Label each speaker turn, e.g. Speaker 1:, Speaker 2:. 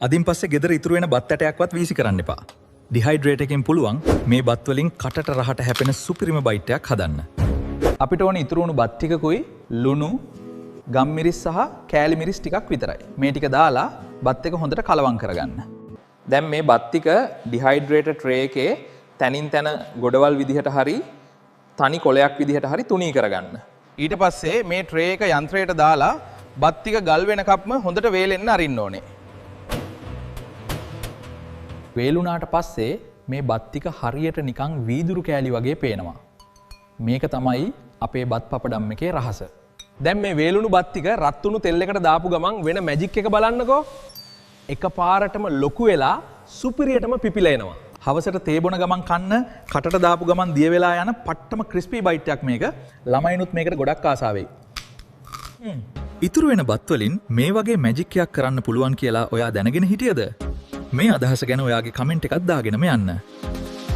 Speaker 1: අදින් පස්සේ ගෙදර ඉතුරු වෙන බත් ඇටයක්වත් වීසි කරන්න එපා. ඩිහයිඩ්‍රේට් එකෙන් පුළුවන් මේ බත් වලින් කටට රහට හැපෙන සුපිරිම බයිට් එකක් හදන්න. අපිට ඕනේ ඉතුරු වුණු බත් ටිකකුයි ලුණු, ගම්මිරිස් සහ කෑලි මිරිස් ටිකක් විතරයි. මේ ටික දාලා බත් එක හොඳට කලවම් කරගන්න. දැන් මේ බත් ටික ඩිහයිඩ්‍රේටඩ් ට්‍රේ එකේ තනින් තන ගොඩවල් විදිහට හරි තනි කොලයක් විදිහට හරි තුනී කරගන්න. ඊට පස්සේ මේ ට්‍රේ එක යන්ත්‍රයට දාලා බත් ටික ගල් වෙනකම්ම හොඳට වේලෙන්න අරින්න ඕනේ. වේලුණාට පස්සේ මේ බත් ටික හරියට නිකන් වීදුරු කෑලි වගේ පේනවා. මේක තමයි අපේ බත් පපඩම් එකේ රහස. දැන් මේ වේලුණු බත් ටික රත් වුණු තෙල් එකට දාපු ගමන් වෙන මැජික් එක බලන්නකෝ. එකපාරටම ලොකු වෙලා සුපිරියටම පිපිලා එනවා. හවසට තේ බොන ගමන් කන්න කටට දාපු ගමන් දිය වෙලා යන පට්ටම ක්‍රිස්පි බයිට් එකක් මේක. ළමයිනුත් මේකට ගොඩක් ආසාවෙයි. ඉතුරු වෙන බත් වලින් මේ වගේ මැජික් එකක් කරන්න පුළුවන් කියලා ඔයා දැනගෙන හිටියද? මේ අදහස ගැන ඔයාගේ කමෙන්ට් එකක් දාගෙනම යන්න.